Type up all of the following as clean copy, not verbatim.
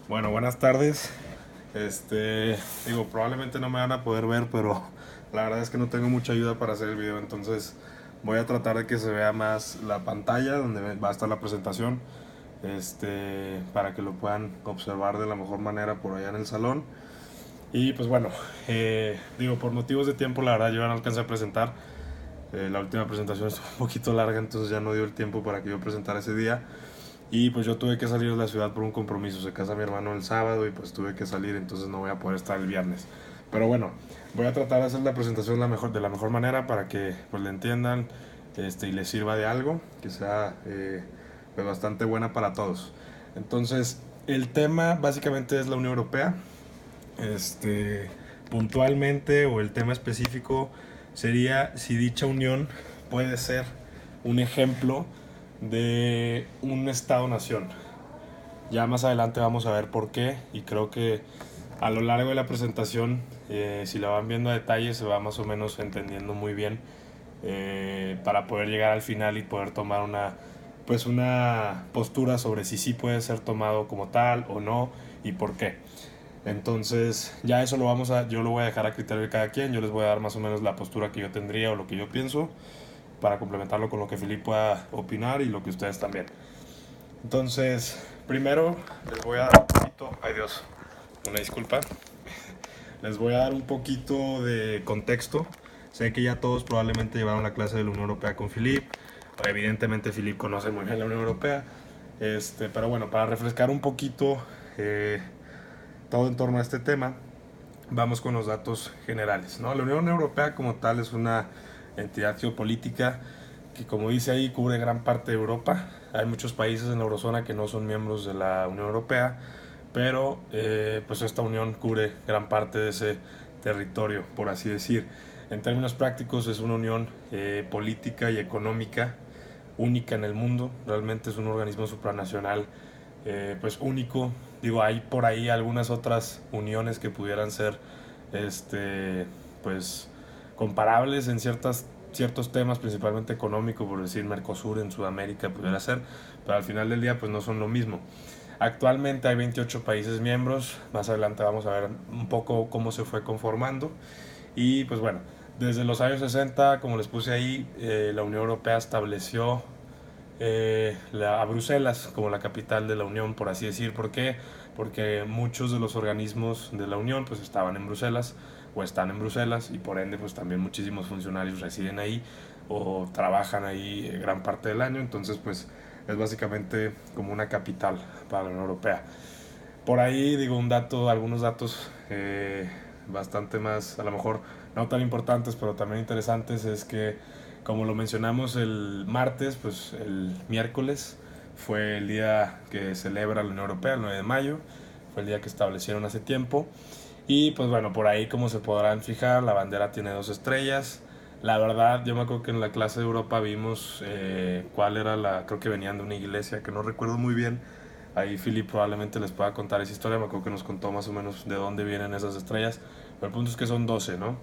Bueno, buenas tardes. Probablemente no me van a poder ver, pero la verdad es que no tengo mucha ayuda para hacer el video, entonces voy a tratar de que se vea más la pantalla donde va a estar la presentación, para que lo puedan observar de la mejor manera por allá en el salón. Y pues bueno, por motivos de tiempo, la verdad yo ya no alcancé a presentar. La última presentación estuvo un poquito larga, entonces ya no dio el tiempo para que yo presentara ese día. Y pues yo tuve que salir de la ciudad por un compromiso. Se casa mi hermano el sábado y pues tuve que salir, entonces no voy a poder estar el viernes. Pero bueno, voy a tratar de hacer la presentación de la mejor manera para que pues le entiendan, y les sirva de algo, que sea pues bastante buena para todos. Entonces, el tema básicamente es la Unión Europea. Este, Puntualmente, o el tema específico sería si dicha unión puede ser un ejemplo de un Estado-nación. Ya más adelante vamos a ver por qué, y creo que a lo largo de la presentación, si la van viendo a detalle, se va más o menos entendiendo muy bien, para poder llegar al final y poder tomar una postura sobre si sí puede ser tomado como tal o no y por qué. Entonces, ya eso yo lo voy a dejar a criterio de cada quien. Yo les voy a dar más o menos la postura que yo tendría o lo que yo pienso, para complementarlo con lo que Felipe pueda opinar y lo que ustedes también. Entonces, primero les voy a dar un poquito, ay Dios, una disculpa, les voy a dar un poquito de contexto. Sé que ya todos probablemente llevaron la clase de la Unión Europea con Felipe. Evidentemente Felipe conoce muy bien la Unión Europea. Pero bueno, para refrescar un poquito todo en torno a este tema, vamos con los datos generales, ¿no? La Unión Europea como tal es una entidad geopolítica que, como dice ahí, cubre gran parte de Europa. Hay muchos países en la eurozona que no son miembros de la Unión Europea, pero pues esta unión cubre gran parte de ese territorio, por así decir. En términos prácticos es una unión política y económica única en el mundo. Realmente es un organismo supranacional, pues único. Digo, hay por ahí algunas otras uniones que pudieran ser, este, pues comparables en ciertos temas, principalmente económico, por decir Mercosur en Sudamérica pudiera ser, pero al final del día pues no son lo mismo. Actualmente hay 28 países miembros. Más adelante vamos a ver un poco cómo se fue conformando. Y pues bueno, desde los años 60, como les puse ahí, la Unión Europea estableció a Bruselas como la capital de la Unión, por así decir. ¿Por qué? Porque muchos de los organismos de la Unión pues estaban en Bruselas o están en Bruselas, y por ende pues también muchísimos funcionarios residen ahí o trabajan ahí gran parte del año. Entonces pues es básicamente como una capital para la Unión Europea. Por ahí digo algunos datos bastante más, a lo mejor no tan importantes, pero también interesantes, es que, como lo mencionamos el martes, pues el miércoles fue el día que celebra la Unión Europea, el 9 de mayo, fue el día que establecieron hace tiempo. Y pues bueno, por ahí, como se podrán fijar, la bandera tiene dos estrellas. La verdad, yo me acuerdo que en la clase de Europa vimos cuál era creo que venían de una iglesia, que no recuerdo muy bien. Ahí Philip probablemente les pueda contar esa historia. Me acuerdo que nos contó más o menos de dónde vienen esas estrellas. Pero el punto es que son 12, ¿no?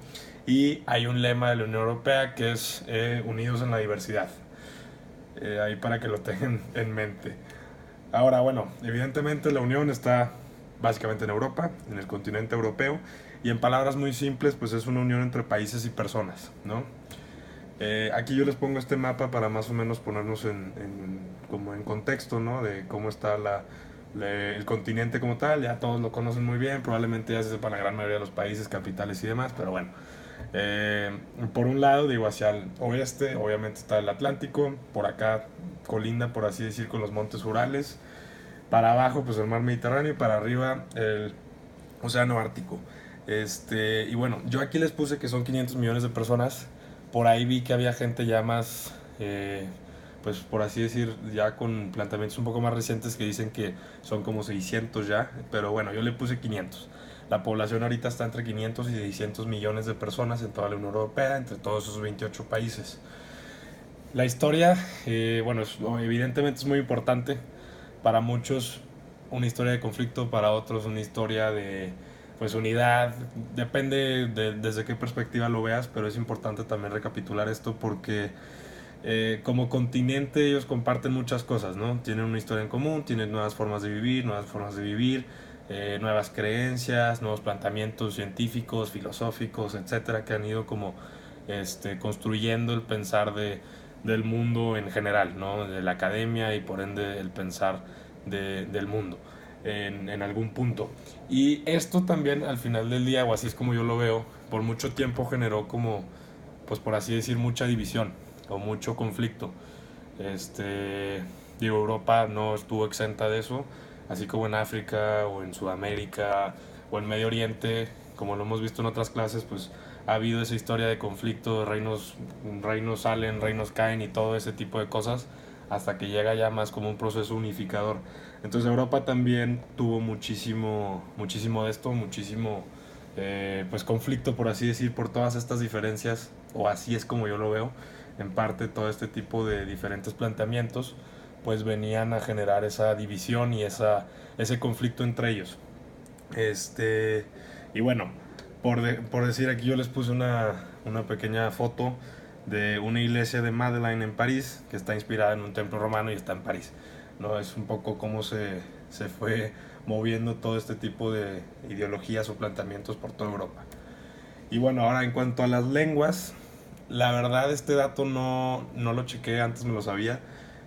Y hay un lema de la Unión Europea que es unidos en la diversidad. Ahí para que lo tengan en mente. Ahora, bueno, evidentemente la Unión está básicamente en Europa, en el continente europeo. Y en palabras muy simples, pues es una unión entre países y personas, ¿no? Aquí yo les pongo este mapa para más o menos ponernos como en contexto, ¿no? De cómo está el continente como tal. Ya todos lo conocen muy bien, probablemente ya se sepan la gran mayoría de los países, capitales y demás, pero bueno. Por un lado, digo, hacia el oeste, obviamente está el Atlántico, por acá colinda, por así decir, con los montes Urales. Para abajo, pues el mar Mediterráneo, y para arriba el océano Ártico. Y bueno, yo aquí les puse que son 500 millones de personas. Por ahí vi que había gente ya más, pues por así decir, ya con planteamientos un poco más recientes, que dicen que son como 600 ya. Pero bueno, yo le puse 500. La población ahorita está entre 500 y 600 millones de personas en toda la Unión Europea, entre todos esos 28 países. La historia, bueno, evidentemente es muy importante. Para muchos una historia de conflicto, para otros una historia de pues unidad. Depende desde qué perspectiva lo veas, pero es importante también recapitular esto porque como continente ellos comparten muchas cosas, ¿no? Tienen una historia en común, tienen nuevas formas de vivir, nuevas creencias, nuevos planteamientos científicos, filosóficos, etcétera, que han ido como construyendo el pensar del mundo en general, ¿no? De la academia y por ende el pensar del mundo en algún punto. Y esto también al final del día, o así es como yo lo veo, por mucho tiempo generó como, pues por así decir, mucha división o mucho conflicto. Este, Digo, Europa no estuvo exenta de eso, así como en África o en Sudamérica o en Medio Oriente, como lo hemos visto en otras clases, pues ha habido esa historia de conflicto, reinos salen, reinos caen y todo ese tipo de cosas, hasta que llega ya más como un proceso unificador. Entonces Europa también tuvo muchísimo de esto, muchísimo pues conflicto, por así decir, por todas estas diferencias, o así es como yo lo veo. En parte todo este tipo de diferentes planteamientos pues venían a generar esa división y ese conflicto entre ellos. Este, y bueno, por decir, aquí yo les puse una pequeña foto de una iglesia de Madeleine en París, que está inspirada en un templo romano y está en París. ¿No? Es un poco cómo se fue moviendo todo este tipo de ideologías o planteamientos por toda Europa. Y bueno, ahora en cuanto a las lenguas, la verdad este dato no lo chequé, antes me lo sabía.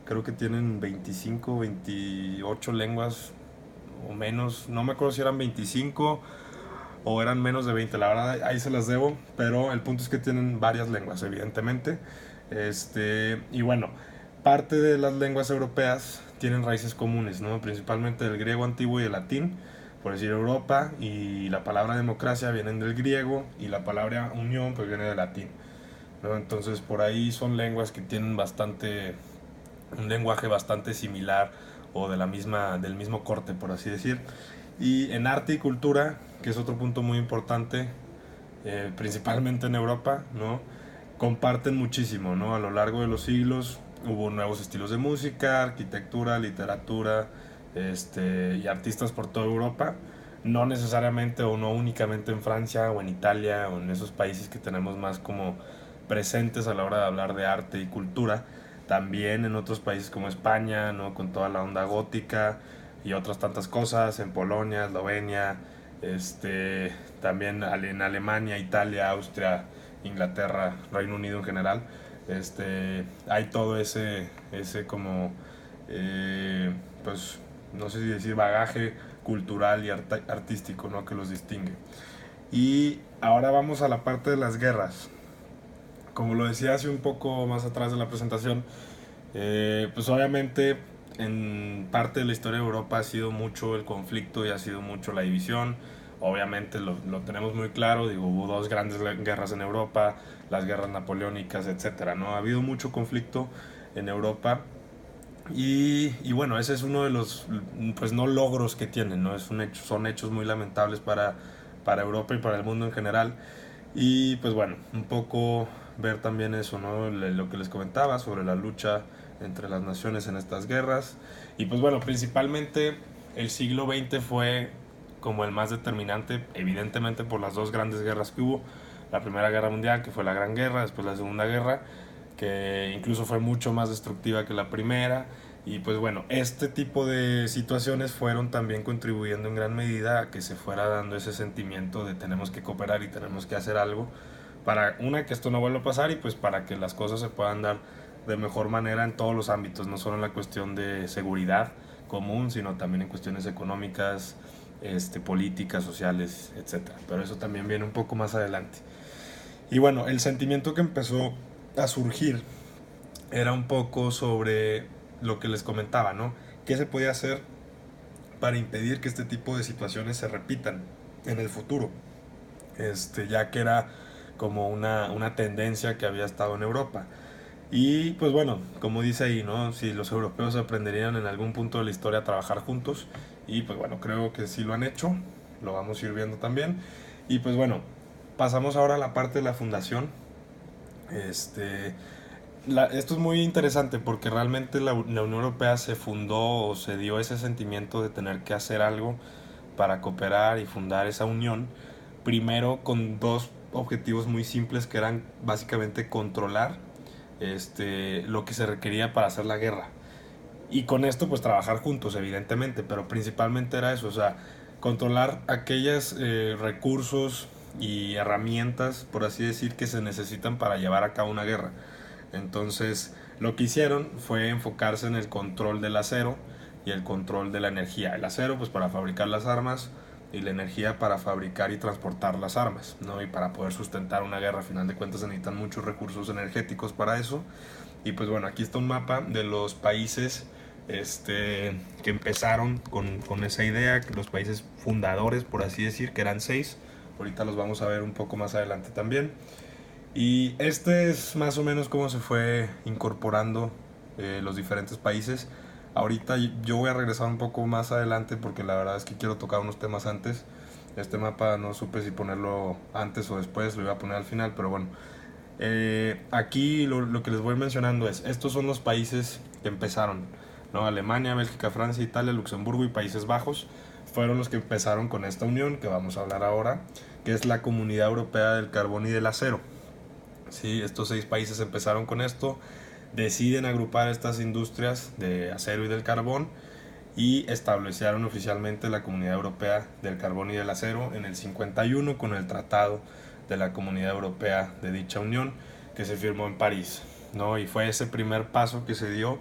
Creo que tienen 25, 28 lenguas o menos. No me acuerdo si eran 25 o eran menos de 20, la verdad ahí se las debo, pero el punto es que tienen varias lenguas, evidentemente. Y bueno, parte de las lenguas europeas tienen raíces comunes, ¿no? Principalmente el griego antiguo y el latín, por decir Europa, y la palabra democracia vienen del griego y la palabra unión pues viene del latín, ¿no? Entonces por ahí son lenguas que tienen un lenguaje bastante similar o del mismo corte, por así decir. Y en arte y cultura, que es otro punto muy importante, principalmente en Europa, ¿no? Comparten muchísimo, ¿no? A lo largo de los siglos hubo nuevos estilos de música, arquitectura, literatura, y artistas por toda Europa, no necesariamente o no únicamente en Francia o en Italia o en esos países que tenemos más como presentes a la hora de hablar de arte y cultura, también en otros países como España, ¿no? Con toda la onda gótica y otras tantas cosas, en Polonia, Eslovenia, también en Alemania, Italia, Austria, Inglaterra, Reino Unido en general, hay todo ese como, pues, no sé si decir bagaje cultural y artístico, ¿no? Que los distingue. Y ahora vamos a la parte de las guerras. Como lo decía hace un poco más atrás de la presentación, pues obviamente en parte de la historia de Europa ha sido mucho el conflicto y ha sido mucho la división. Obviamente lo tenemos muy claro, digo, hubo dos grandes guerras en Europa, las guerras napoleónicas, etcétera, ¿no? Ha habido mucho conflicto en Europa y bueno, ese es uno de los, pues no logros que tienen, ¿no? Son hechos muy lamentables para Europa y para el mundo en general. Y pues bueno, un poco ver también eso, ¿no? Lo que les comentaba sobre la lucha entre las naciones en estas guerras. Y pues bueno, principalmente el siglo XX fue como el más determinante, evidentemente por las dos grandes guerras que hubo. La Primera Guerra Mundial, que fue la Gran Guerra, después la Segunda Guerra, que incluso fue mucho más destructiva que la primera. Y pues bueno, este tipo de situaciones fueron también contribuyendo en gran medida a que se fuera dando ese sentimiento de tenemos que cooperar y tenemos que hacer algo para, una, que esto no vuelva a pasar y pues para que las cosas se puedan dar de mejor manera en todos los ámbitos, no solo en la cuestión de seguridad común, sino también en cuestiones económicas, políticas, sociales, etcétera. Pero eso también viene un poco más adelante. Y bueno, el sentimiento que empezó a surgir era un poco sobre lo que les comentaba, ¿no? ¿Qué se podía hacer para impedir que este tipo de situaciones se repitan en el futuro? Ya que era como una tendencia que había estado en Europa. Y pues bueno, como dice ahí, ¿no? Si los europeos aprenderían en algún punto de la historia a trabajar juntos, y pues bueno, creo que sí lo han hecho, lo vamos a ir viendo también. Y pues bueno, pasamos ahora a la parte de la fundación. Este, Esto es muy interesante porque realmente la Unión Europea se fundó o se dio ese sentimiento de tener que hacer algo para cooperar y fundar esa unión, primero con dos objetivos muy simples que eran básicamente controlar lo que se requería para hacer la guerra. Y con esto pues trabajar juntos, evidentemente, pero principalmente era eso, o sea, controlar aquellos recursos y herramientas, por así decir, que se necesitan para llevar a cabo una guerra. Entonces, lo que hicieron fue enfocarse en el control del acero y el control de la energía. El acero, pues para fabricar las armas, y la energía para fabricar y transportar las armas, ¿no? Y para poder sustentar una guerra, a final de cuentas se necesitan muchos recursos energéticos para eso. Y pues bueno, aquí está un mapa de los países que empezaron con esa idea, los países fundadores, por así decir, que eran 6. Ahorita los vamos a ver un poco más adelante también. Y este es más o menos cómo se fue incorporando los diferentes países. Ahorita yo voy a regresar un poco más adelante porque la verdad es que quiero tocar unos temas antes. Este mapa no supe si ponerlo antes o después, lo iba a poner al final, pero bueno. Aquí lo que les voy mencionando es, estos son los países que empezaron, ¿no? Alemania, Bélgica, Francia, Italia, Luxemburgo y Países Bajos fueron los que empezaron con esta unión que vamos a hablar ahora, que es la Comunidad Europea del Carbón y del Acero. Sí, estos 6 países empezaron con esto, deciden agrupar estas industrias de acero y del carbón y establecieron oficialmente la Comunidad Europea del Carbón y del Acero en el 51 con el Tratado de la Comunidad Europea de dicha unión que se firmó en París, ¿no? Y fue ese primer paso que se dio,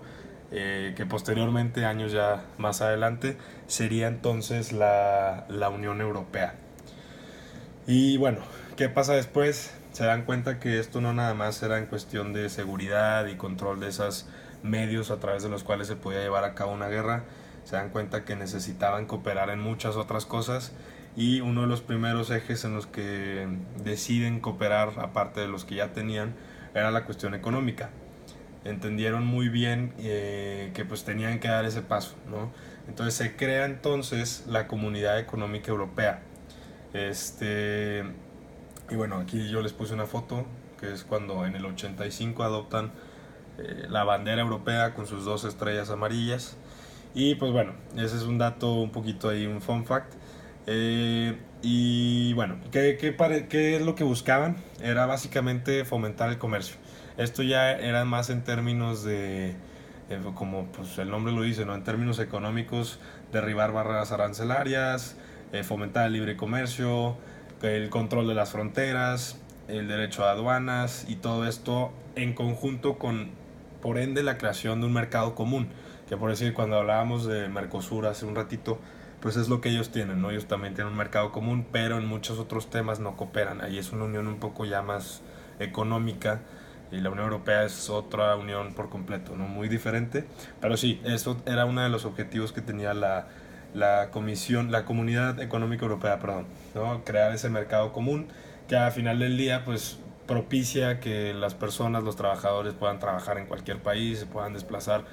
que posteriormente, años ya más adelante, sería entonces la Unión Europea. Y bueno, ¿qué pasa después? Se dan cuenta que esto no nada más era en cuestión de seguridad y control de esos medios a través de los cuales se podía llevar a cabo una guerra. Se dan cuenta que necesitaban cooperar en muchas otras cosas y uno de los primeros ejes en los que deciden cooperar, aparte de los que ya tenían, era la cuestión económica. Entendieron muy bien que pues tenían que dar ese paso, ¿no? Entonces se crea entonces la Comunidad Económica Europea. Este, y bueno, aquí yo les puse una foto, que es cuando en el 85 adoptan la bandera europea con sus 2 estrellas amarillas. Y pues bueno, ese es un dato un poquito ahí, un fun fact. Y bueno, ¿qué es lo que buscaban? Era básicamente fomentar el comercio. Esto ya era más en términos de, como pues el nombre lo dice, ¿no? En términos económicos, derribar barreras arancelarias, fomentar el libre comercio, el control de las fronteras, el derecho a aduanas y todo esto en conjunto con, por ende, la creación de un mercado común. Que por decir, cuando hablábamos de Mercosur hace un ratito, pues es lo que ellos tienen, ¿no? Ellos también tienen un mercado común, pero en muchos otros temas no cooperan. Ahí es una unión un poco ya más económica y la Unión Europea es otra unión por completo, ¿no? Muy diferente. Pero sí, eso era uno de los objetivos que tenía la comisión, la Comunidad Económica Europea, perdón, ¿no? Crear ese mercado común que al final del día, pues propicia que las personas, los trabajadores puedan trabajar en cualquier país, se puedan desplazar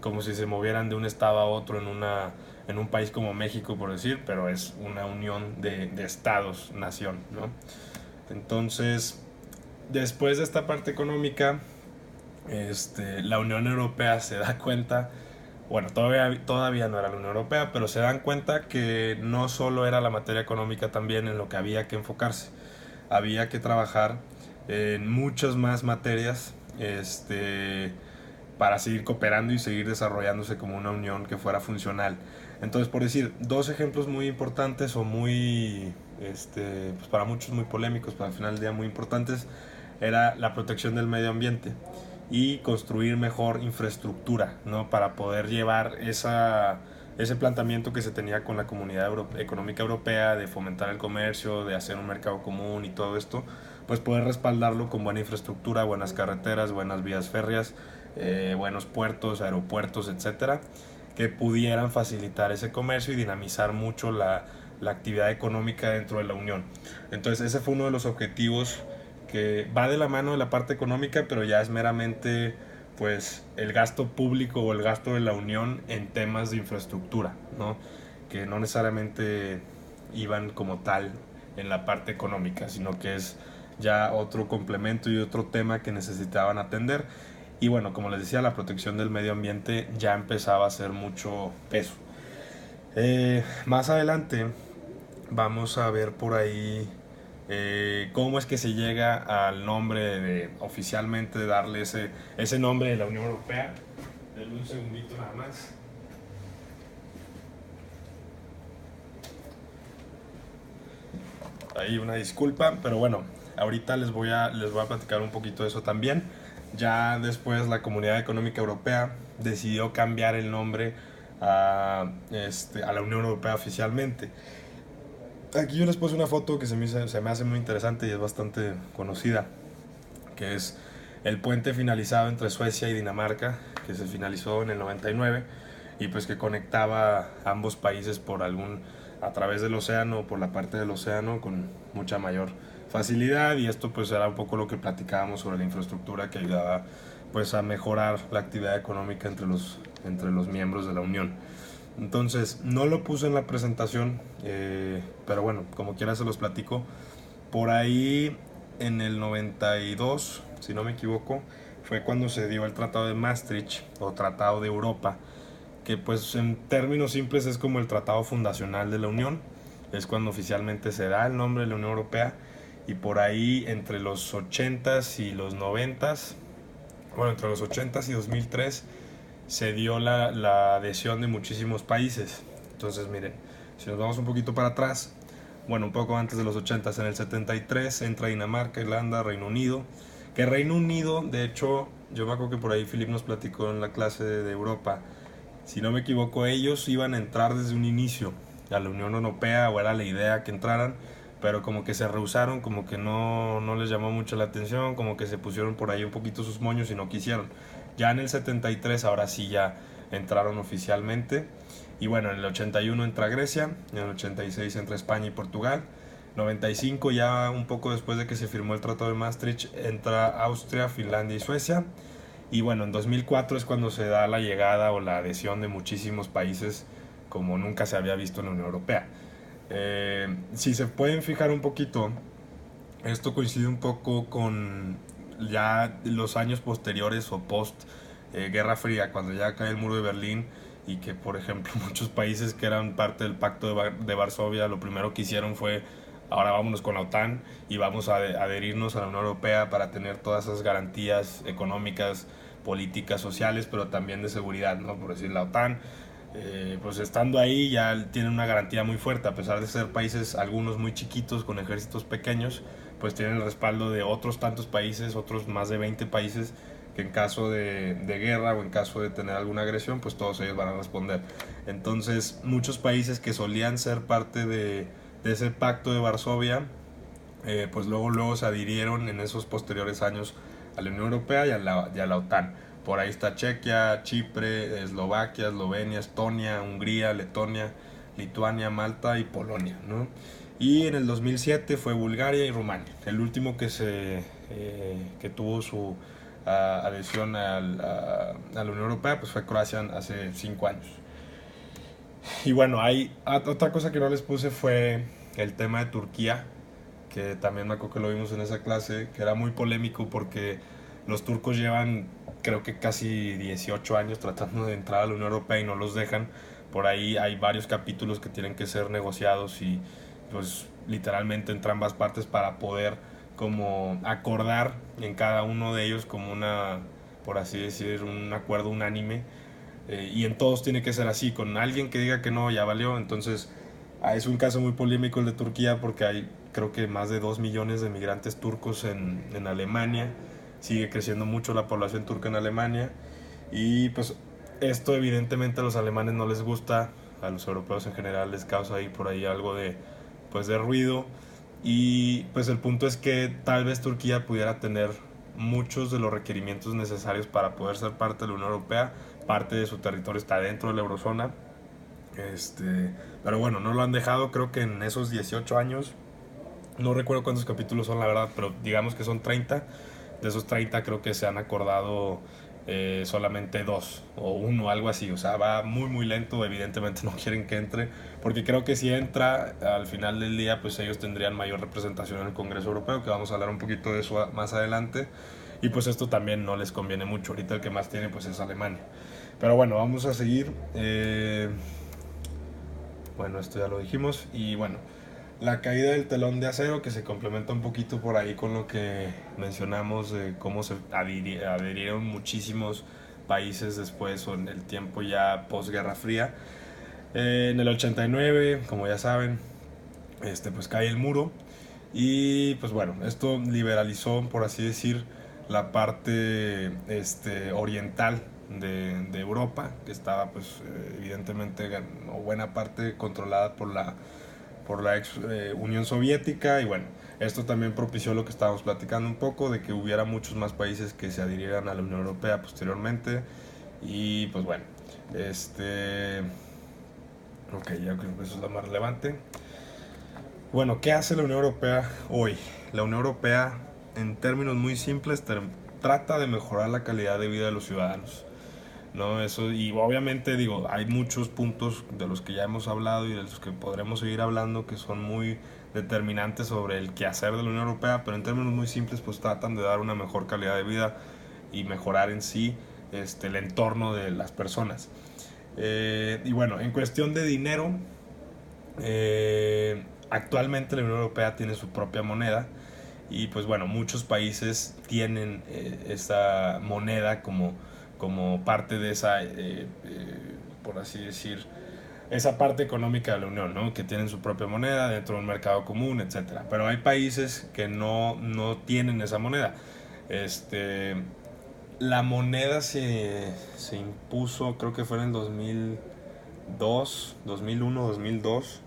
como si se movieran de un estado a otro en un país como México, por decir, pero es una unión de estados, nación, ¿no? Entonces, después de esta parte económica, la Unión Europea se da cuenta, bueno, todavía no era la Unión Europea, pero se dan cuenta que no solo era la materia económica también en lo que había que enfocarse, había que trabajar en muchas más materias, para seguir cooperando y seguir desarrollándose como una unión que fuera funcional. Entonces, por decir, 2 ejemplos muy importantes o muy, pues para muchos muy polémicos, pero al final del día muy importantes, era la protección del medio ambiente y construir mejor infraestructura, ¿no? Para poder llevar ese planteamiento que se tenía con la Comunidad Económica Europea de fomentar el comercio, de hacer un mercado común y todo esto, pues poder respaldarlo con buena infraestructura, buenas carreteras, buenas vías férreas, buenos puertos, aeropuertos, etcétera, que pudieran facilitar ese comercio y dinamizar mucho la actividad económica dentro de la Unión. Entonces ese fue uno de los objetivos que va de la mano de la parte económica, pero ya es meramente pues el gasto público o el gasto de la Unión en temas de infraestructura, ¿no? Que no necesariamente iban como tal en la parte económica, sino que es ya otro complemento y otro tema que necesitaban atender. Y bueno, como les decía, la protección del medio ambiente ya empezaba a hacer mucho peso. Más adelante vamos a ver por ahí cómo es que se llega al nombre de oficialmente darle ese nombre de la Unión Europea. Denme un segundito nada más. ahí una disculpa, pero bueno, ahorita les voy a platicar un poquito de eso también. Ya después la Comunidad Económica Europea decidió cambiar el nombre a la Unión Europea oficialmente. Aquí yo les puse una foto que se me hace muy interesante y es bastante conocida, que es el puente finalizado entre Suecia y Dinamarca, que se finalizó en el 99 y pues que conectaba ambos países a través del océano, por la parte del océano con mucha mayor facilidad, y esto pues era un poco lo que platicábamos sobre la infraestructura que ayudaba pues a mejorar la actividad económica entre los miembros de la Unión. Entonces, no lo puse en la presentación, pero bueno, como quiera se los platico. Por ahí, en el 92, si no me equivoco, fue cuando se dio el Tratado de Maastricht o Tratado de Europa, que pues en términos simples es como el tratado fundacional de la Unión. Es cuando oficialmente se da el nombre de la Unión Europea, y por ahí entre los 80s y los 90s, bueno, entre los 80s y 2003 se dio la adhesión de muchísimos países. Entonces, miren, si nos vamos un poquito para atrás, bueno, un poco antes de los 80, en el 73 entra Dinamarca, Irlanda, Reino Unido. Que Reino Unido, de hecho, yo me acuerdo que por ahí Philip nos platicó en la clase de Europa. Si no me equivoco, ellos iban a entrar desde un inicio a la Unión Europea, o era la idea que entraran, pero como que se rehusaron, como que no les llamó mucho la atención, como que se pusieron por ahí un poquito sus moños y no quisieron. Ya en el 73 ahora sí ya entraron oficialmente. Y bueno, en el 81 entra Grecia, en el 86 entra España y Portugal. 95, ya un poco después de que se firmó el Tratado de Maastricht, entra Austria, Finlandia y Suecia. Y bueno, en 2004 es cuando se da la llegada o la adhesión de muchísimos países como nunca se había visto en la Unión Europea. Si se pueden fijar un poquito, esto coincide un poco con ya los años posteriores o post Guerra Fría, cuando ya cae el muro de Berlín, y que por ejemplo muchos países que eran parte del pacto de Varsovia lo primero que hicieron fue: ahora vámonos con la OTAN y vamos a adherirnos a la Unión Europea para tener todas esas garantías económicas, políticas, sociales, pero también de seguridad, ¿no? Por decir, la OTAN, pues estando ahí ya tienen una garantía muy fuerte, a pesar de ser países algunos muy chiquitos con ejércitos pequeños, pues tienen el respaldo de otros tantos países, otros más de 20 países, que en caso de guerra o en caso de tener alguna agresión, pues todos ellos van a responder. Entonces, muchos países que solían ser parte de ese pacto de Varsovia, pues luego se adhirieron en esos posteriores años a la Unión Europea y a la OTAN. Por ahí está Chequia, Chipre, Eslovaquia, Eslovenia, Estonia, Hungría, Letonia, Lituania, Malta y Polonia, ¿no? Y en el 2007 fue Bulgaria y Rumania. El último que tuvo su adhesión a la Unión Europea pues fue Croacia hace 5 años. Y bueno, hay otra cosa que no les puse, fue el tema de Turquía, que también me acuerdo que lo vimos en esa clase, que era muy polémico porque los turcos llevan creo que casi 18 años tratando de entrar a la Unión Europea y no los dejan. Por ahí hay varios capítulos que tienen que ser negociados, y pues literalmente entre ambas partes para poder como acordar en cada uno de ellos como por así decir, un acuerdo unánime. Y en todos tiene que ser así, con alguien que diga que no, ya valió. Entonces es un caso muy polémico el de Turquía, porque hay creo que más de 2 millones de migrantes turcos en Alemania. Sigue creciendo mucho la población turca en Alemania, y pues esto evidentemente a los alemanes no les gusta, a los europeos en general les causa ahí por ahí algo de ruido. Y pues el punto es que tal vez Turquía pudiera tener muchos de los requerimientos necesarios para poder ser parte de la Unión Europea. Parte de su territorio está dentro de la eurozona, pero bueno, no lo han dejado. Creo que en esos 18 años, no recuerdo cuántos capítulos son la verdad, pero digamos que son 30. De esos 30 creo que se han acordado solamente 2 o 1, algo así. O sea, va muy muy lento. Evidentemente no quieren que entre, porque creo que si entra al final del día, pues ellos tendrían mayor representación en el Congreso Europeo, que vamos a hablar un poquito de eso más adelante. Y pues esto también no les conviene mucho. Ahorita el que más tiene pues es Alemania. Pero bueno, vamos a seguir. Bueno, esto ya lo dijimos. Y bueno, la caída del telón de acero, que se complementa un poquito por ahí con lo que mencionamos de cómo se adhirieron muchísimos países después, o en el tiempo ya post Guerra Fría. En el 89, como ya saben, pues cae el muro, Y pues bueno, esto liberalizó, por así decir, la parte oriental de Europa, que estaba pues evidentemente o buena parte controlada por la ex Unión Soviética. Y bueno, esto también propició lo que estábamos platicando un poco, de que hubiera muchos más países que se adhirieran a la Unión Europea posteriormente. Y pues bueno, este... Ok, ya creo que eso es lo más relevante. Bueno, ¿qué hace la Unión Europea hoy? La Unión Europea, en términos muy simples, trata de mejorar la calidad de vida de los ciudadanos. ¿No? Eso, y obviamente digo, hay muchos puntos de los que ya hemos hablado y de los que podremos seguir hablando que son muy determinantes sobre el quehacer de la Unión Europea, pero en términos muy simples pues tratan de dar una mejor calidad de vida y mejorar en sí el entorno de las personas. Y bueno, en cuestión de dinero, actualmente la Unión Europea tiene su propia moneda y pues bueno, muchos países tienen esa moneda como parte de esa, por así decir, esa parte económica de la Unión, ¿no? Que tienen su propia moneda dentro de un mercado común, etcétera. Pero hay países que no tienen esa moneda. Este, la moneda se impuso, creo que fue en el 2002, 2001, 2002.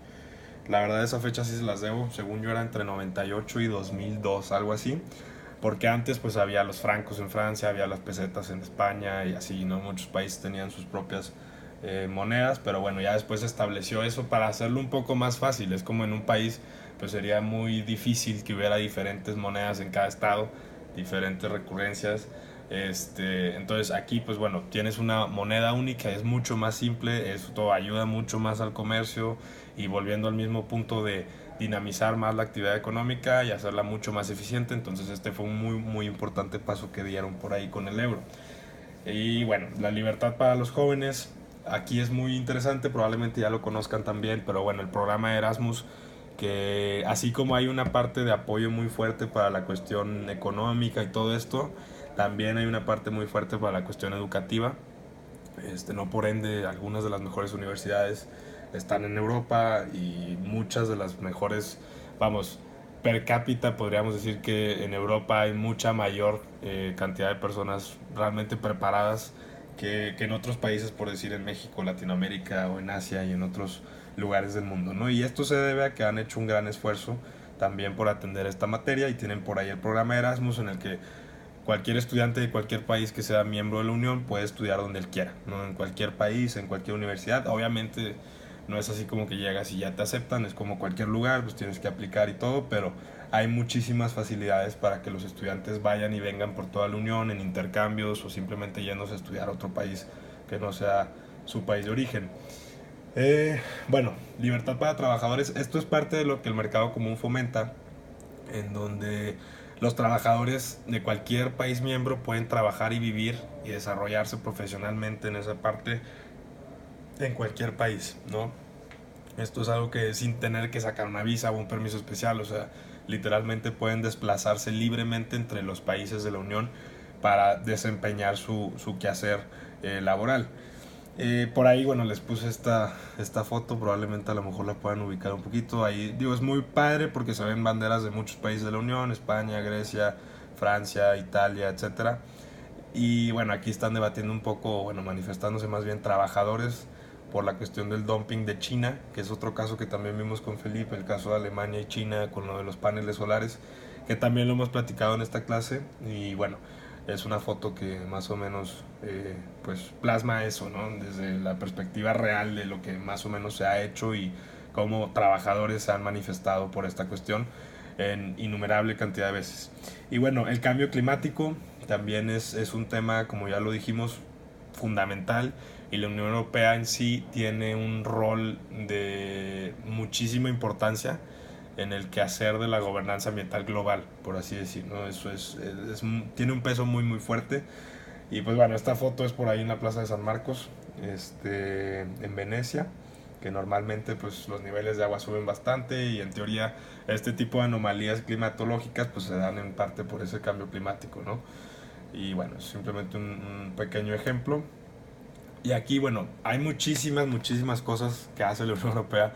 La verdad esa fecha sí se las debo, según yo era entre 98 y 2002, algo así. Porque antes pues había los francos en Francia, había las pesetas en España y así, ¿no? Muchos países tenían sus propias monedas, pero bueno, ya después se estableció eso para hacerlo un poco más fácil. Es como en un país pues sería muy difícil que hubiera diferentes monedas en cada estado, diferentes recurrencias. Entonces aquí pues bueno, tienes una moneda única, es mucho más simple, esto ayuda mucho más al comercio y volviendo al mismo punto de dinamizar más la actividad económica y hacerla mucho más eficiente. Entonces este fue un muy importante paso que dieron por ahí con el euro. Y bueno, la libertad para los jóvenes, aquí es muy interesante, probablemente ya lo conozcan también, pero bueno, el programa Erasmus, que así como hay una parte de apoyo muy fuerte para la cuestión económica y todo esto, también hay una parte muy fuerte para la cuestión educativa. No por ende, algunas de las mejores universidades están en Europa y muchas de las mejores, vamos, per cápita podríamos decir que en Europa hay mucha mayor cantidad de personas realmente preparadas que en otros países, por decir en México, Latinoamérica o en Asia y en otros lugares del mundo, ¿no? Y esto se debe a que han hecho un gran esfuerzo también por atender esta materia y tienen por ahí el programa Erasmus en el que cualquier estudiante de cualquier país que sea miembro de la Unión puede estudiar donde él quiera, ¿no? En cualquier país, en cualquier universidad. Obviamente no es así como que llegas y ya te aceptan, es como cualquier lugar, pues tienes que aplicar y todo, pero hay muchísimas facilidades para que los estudiantes vayan y vengan por toda la Unión en intercambios o simplemente yéndose a estudiar a otro país que no sea su país de origen. Bueno, libertad para trabajadores, esto es parte de lo que el mercado común fomenta, en donde los trabajadores de cualquier país miembro pueden trabajar y vivir y desarrollarse profesionalmente en esa parte en cualquier país, ¿no? Esto es algo que sin tener que sacar una visa o un permiso especial, o sea, literalmente pueden desplazarse libremente entre los países de la Unión para desempeñar su quehacer laboral. Por ahí, bueno, les puse esta foto, probablemente a lo mejor la puedan ubicar un poquito. Ahí, digo, es muy padre porque se ven banderas de muchos países de la Unión, España, Grecia, Francia, Italia, etcétera. Y bueno, aquí están debatiendo un poco, bueno, manifestándose más bien trabajadores por la cuestión del dumping de China, que es otro caso que también vimos con Felipe, el caso de Alemania y China con lo de los paneles solares, que también lo hemos platicado en esta clase. Y bueno, es una foto que más o menos pues plasma eso, ¿no? Desde la perspectiva real de lo que más o menos se ha hecho y cómo trabajadores se han manifestado por esta cuestión en innumerable cantidad de veces. Y bueno, el cambio climático también es un tema, como ya lo dijimos, fundamental, y la Unión Europea en sí tiene un rol de muchísima importancia en el quehacer de la gobernanza ambiental global, por así decirlo, ¿no? Eso tiene un peso muy fuerte. Y pues bueno, esta foto es por ahí en la Plaza de San Marcos, en Venecia, que normalmente pues los niveles de agua suben bastante y en teoría este tipo de anomalías climatológicas pues se dan en parte por ese cambio climático, ¿no? Y bueno, es simplemente un pequeño ejemplo. Y aquí, bueno, hay muchísimas cosas que hace la Unión Europea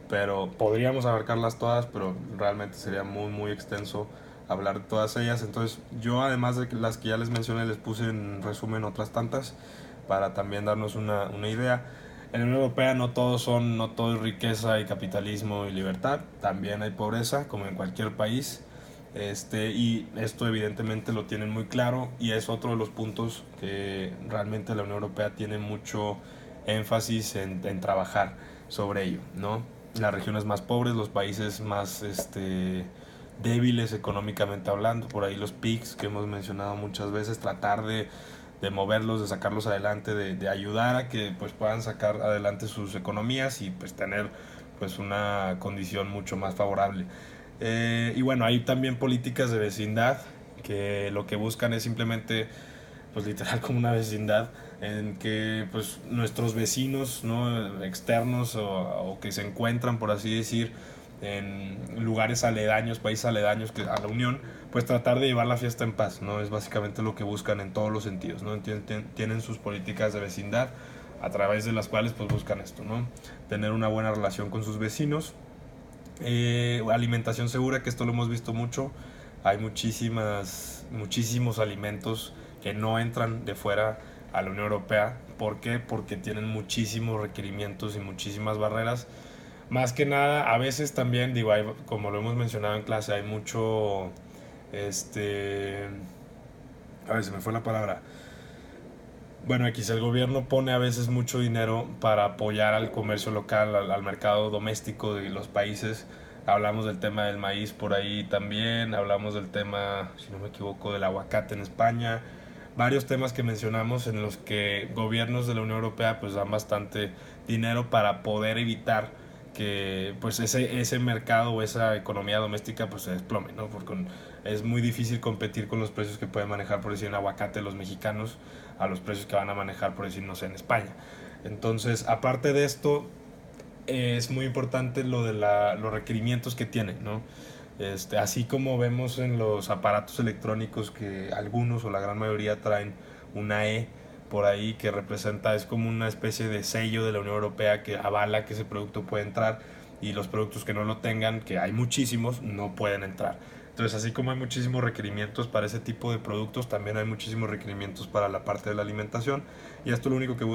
pero podríamos abarcarlas todas, pero realmente sería muy muy extenso hablar de todas ellas. Entonces yo, además de las que ya les mencioné, les puse en resumen otras tantas para también darnos una idea. En la Unión Europea no todo es riqueza y capitalismo y libertad, también hay pobreza como en cualquier país. Y esto evidentemente lo tienen muy claro, y es otro de los puntos que realmente la Unión Europea tiene mucho énfasis en trabajar sobre ello, ¿no? Las regiones más pobres, los países más débiles económicamente hablando, por ahí los PIGS que hemos mencionado muchas veces, tratar de moverlos, de sacarlos adelante, de ayudar a que pues puedan sacar adelante sus economías y pues tener pues una condición mucho más favorable. Y bueno, hay también políticas de vecindad que lo que buscan es simplemente, pues literal como una vecindad, en que pues nuestros vecinos, ¿no?, externos o que se encuentran, por así decir, en lugares aledaños, países aledaños a la Unión, pues tratar de llevar la fiesta en paz, ¿no? Es básicamente lo que buscan en todos los sentidos, ¿no? Tienen sus políticas de vecindad a través de las cuales pues buscan esto, ¿no? Tener una buena relación con sus vecinos. Alimentación segura, que esto lo hemos visto mucho. Hay muchísimos alimentos que no entran de fuera a la Unión Europea. ¿Por qué? Porque tienen muchísimos requerimientos y muchísimas barreras. Más que nada, a veces también, digo, como lo hemos mencionado en clase, hay mucho, este, a ver, se me fue la palabra. Bueno, X, el gobierno pone a veces mucho dinero para apoyar al comercio local, al mercado doméstico de los países. Hablamos del tema del maíz por ahí también, hablamos del tema, si no me equivoco, del aguacate en España. Varios temas que mencionamos en los que gobiernos de la Unión Europea pues dan bastante dinero para poder evitar que pues ese mercado o esa economía doméstica pues se desplome, ¿no? Porque es muy difícil competir con los precios que pueden manejar, por decir, en aguacate los mexicanos a los precios que van a manejar, por decir, no sé, en España. Entonces, aparte de esto, es muy importante lo de los requerimientos que tienen, ¿no? Así como vemos en los aparatos electrónicos que algunos o la gran mayoría traen una E por ahí que representa, es como una especie de sello de la Unión Europea que avala que ese producto puede entrar, y los productos que no lo tengan, que hay muchísimos, no pueden entrar. Entonces, así como hay muchísimos requerimientos para ese tipo de productos, también hay muchísimos requerimientos para la parte de la alimentación, y esto lo único que busca